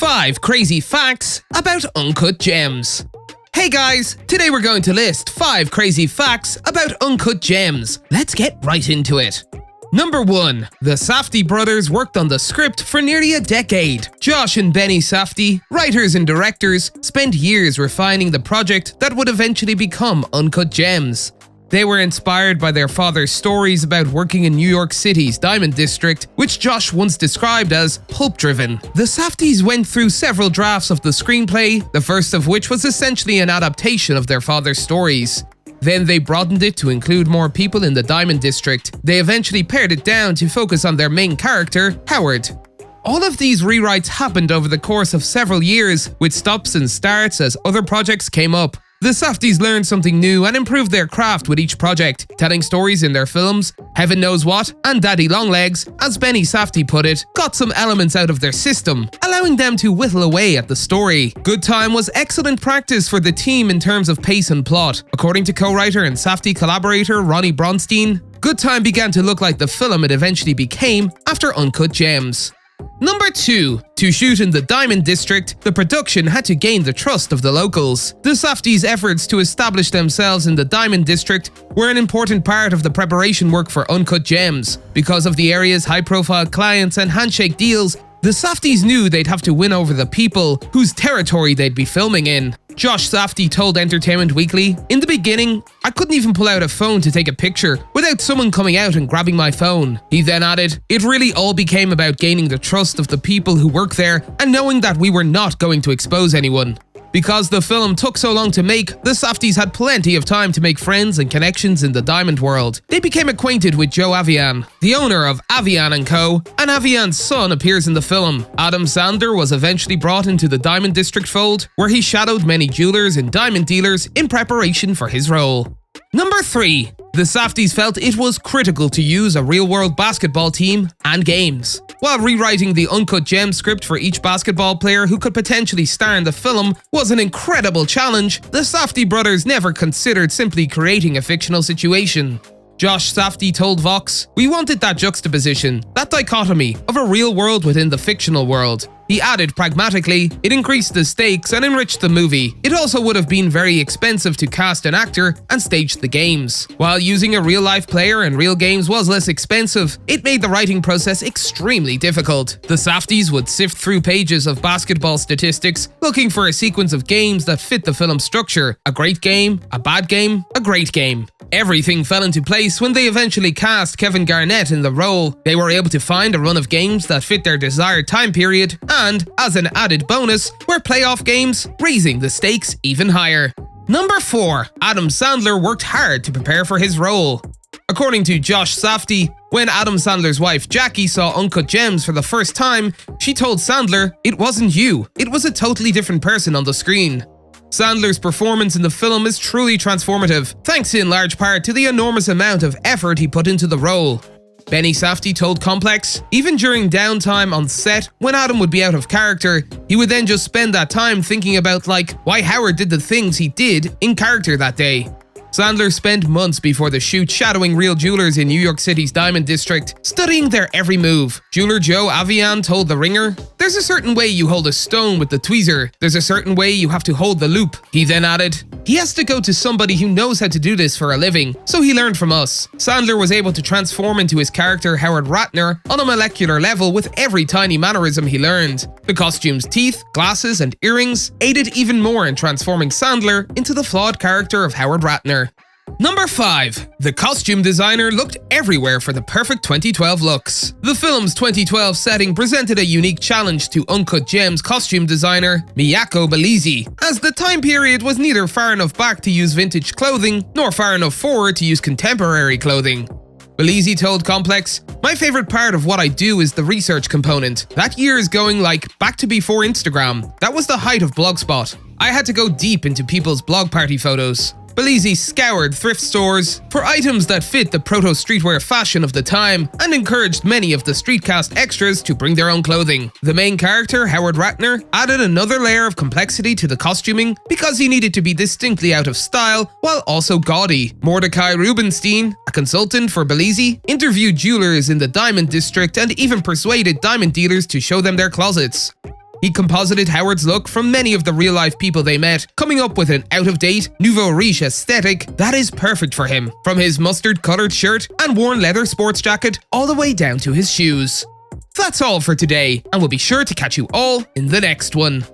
5 crazy facts about Uncut Gems. Hey guys, today we're going to list 5 crazy facts about Uncut Gems. Let's get right into it. Number 1. The Safdie brothers worked on the script for nearly a decade. Josh and Benny Safdie, writers and directors, spent years refining the project that would eventually become Uncut Gems. They were inspired by their father's stories about working in New York City's Diamond District, which Josh once described as pulp-driven. The Safdies went through several drafts of the screenplay, the first of which was essentially an adaptation of their father's stories. Then they broadened it to include more people in the Diamond District. They eventually pared it down to focus on their main character, Howard. All of these rewrites happened over the course of several years, with stops and starts as other projects came up. The Safdies learned something new and improved their craft with each project, telling stories in their films, Heaven Knows What, and Daddy Longlegs, as Benny Safdie put it, got some elements out of their system, allowing them to whittle away at the story. Good time was excellent practice for the team in terms of pace and plot. According to co-writer and Safdie collaborator Ronnie Bronstein, Good Time began to look like the film it eventually became after Uncut Gems. Number 2. To shoot in the Diamond District, the production had to gain the trust of the locals. The Safdies' efforts to establish themselves in the Diamond District were an important part of the preparation work for Uncut Gems. Because of the area's high-profile clients and handshake deals, the Safdies knew they'd have to win over the people whose territory they'd be filming in. Josh Safdie told Entertainment Weekly, "In the beginning, I couldn't even pull out a phone to take a picture without someone coming out and grabbing my phone." He then added, "It really all became about gaining the trust of the people who work there and knowing that we were not going to expose anyone." Because the film took so long to make, the Safdies had plenty of time to make friends and connections in the Diamond world. They became acquainted with Joe Avian, the owner of Avian & Co., and Avian's son appears in the film. Adam Sandler was eventually brought into the Diamond District fold, where he shadowed many jewelers and diamond dealers in preparation for his role. Number 3. The Safdies felt it was critical to use a real-world basketball team and games. While rewriting the Uncut Gems script for each basketball player who could potentially star in the film was an incredible challenge, the Safdie brothers never considered simply creating a fictional situation. Josh Safdie told Vox, "We wanted that juxtaposition, that dichotomy of a real world within the fictional world." He added pragmatically, "It increased the stakes and enriched the movie. It also would have been very expensive to cast an actor and stage the games. While using a real-life player in real games was less expensive, it made the writing process extremely difficult." The Safdies would sift through pages of basketball statistics, looking for a sequence of games that fit the film structure. A great game, a bad game, a great game. Everything fell into place when they eventually cast Kevin Garnett in the role. They were able to find a run of games that fit their desired time period, and, as an added bonus, were playoff games, raising the stakes even higher. Number 4. Adam Sandler worked hard to prepare for his role. According to Josh Safdie, when Adam Sandler's wife Jackie saw Uncut Gems for the first time, she told Sandler, "It wasn't you, it was a totally different person on the screen." Sandler's performance in the film is truly transformative, thanks in large part to the enormous amount of effort he put into the role. Benny Safdie told Complex, "Even during downtime on set, when Adam would be out of character, he would then just spend that time thinking about why Howard did the things he did in character that day." Sandler spent months before the shoot shadowing real jewelers in New York City's Diamond District, studying their every move. Jeweler Joe Avian told The Ringer, "There's a certain way you hold a stone with the tweezer. There's a certain way you have to hold the loop." He then added, "He has to go to somebody who knows how to do this for a living, so he learned from us." Sandler was able to transform into his character Howard Ratner on a molecular level with every tiny mannerism he learned. The costumes, teeth, glasses, and earrings aided even more in transforming Sandler into the flawed character of Howard Ratner. Number 5. The costume designer looked everywhere for the perfect 2012 looks. The film's 2012 setting presented a unique challenge to Uncut Gems costume designer Miyako Belize, as the time period was neither far enough back to use vintage clothing, nor far enough forward to use contemporary clothing. Belize told Complex, "My favorite part of what I do is the research component. That year is going back to before Instagram. That was the height of Blogspot. I had to go deep into people's blog party photos." Belize scoured thrift stores for items that fit the proto-streetwear fashion of the time and encouraged many of the streetcast extras to bring their own clothing. The main character, Howard Ratner, added another layer of complexity to the costuming because he needed to be distinctly out of style while also gaudy. Mordecai Rubenstein, a consultant for Belize, interviewed jewelers in the Diamond District and even persuaded diamond dealers to show them their closets. He composited Howard's look from many of the real-life people they met, coming up with an out-of-date, nouveau riche aesthetic that is perfect for him, from his mustard-colored shirt and worn leather sports jacket all the way down to his shoes. That's all for today, and we'll be sure to catch you all in the next one.